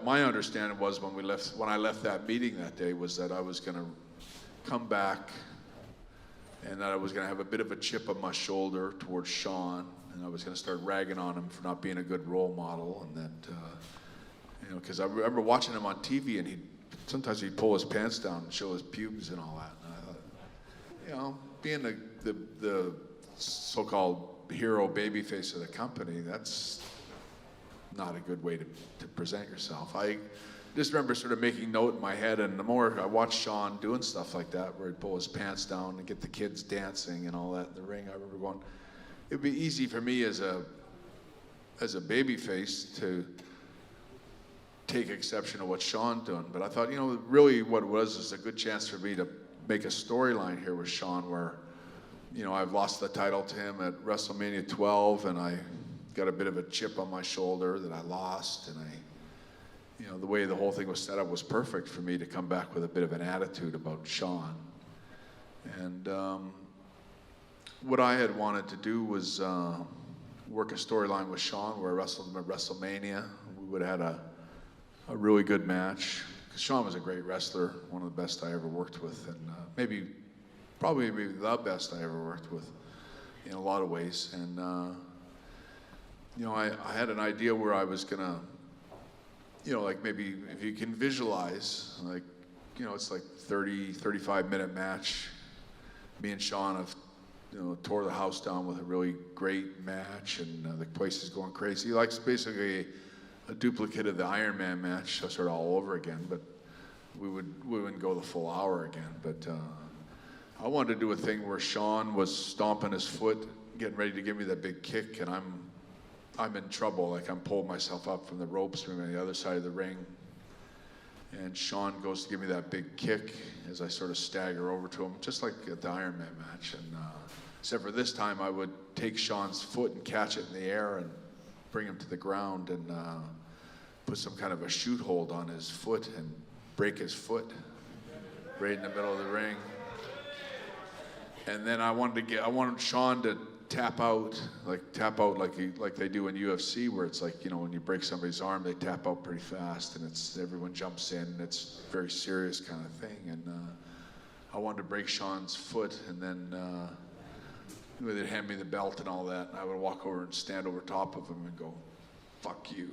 my understanding was when I left that meeting that day was that I was going to come back and that I was going to have a bit of a chip on my shoulder towards Shawn, and I was going to start ragging on him for not being a good role model, and that, because I remember watching him on TV, and sometimes he'd pull his pants down and show his pubes and all that. And I thought, being the so-called hero babyface of the company, that's not a good way to present yourself. I just remember sort of making note in my head, and the more I watched Shawn doing stuff like that, where he'd pull his pants down and get the kids dancing and all that in the ring, I remember going, it'd be easy for me as a babyface to take exception to what Shawn doing, but I thought, really what it was is a good chance for me to make a storyline here with Shawn where, I've lost the title to him at WrestleMania 12, and I got a bit of a chip on my shoulder that I lost, and the way the whole thing was set up was perfect for me to come back with a bit of an attitude about Shawn. And what I had wanted to do was work a storyline with Shawn where I wrestled him at WrestleMania. We would have had a really good match. Because Shawn was a great wrestler, one of the best I ever worked with, and probably the best I ever worked with in a lot of ways. And I had an idea where I was gonna, like maybe if you can visualize, like, it's like 35-minute match. Me and Shawn have, tore the house down with a really great match, and the place is going crazy. Like, it's basically a duplicate of the Iron Man match, so sort of all over again, but we wouldn't go the full hour again. But I wanted to do a thing where Shawn was stomping his foot, getting ready to give me that big kick, and I'm in trouble, like I'm pulling myself up from the ropes from the other side of the ring. And Shawn goes to give me that big kick as I sort of stagger over to him, just like at the Iron Man match. And except for this time, I would take Shawn's foot and catch it in the air and bring him to the ground and put some kind of a shoot hold on his foot and break his foot right in the middle of the ring. And then I wanted Shawn to tap out like they do in UFC, where it's like, when you break somebody's arm, they tap out pretty fast, and everyone jumps in, and it's a very serious kind of thing. And I wanted to break Shawn's foot, and then they'd hand me the belt and all that, and I would walk over and stand over top of him and go, "Fuck you."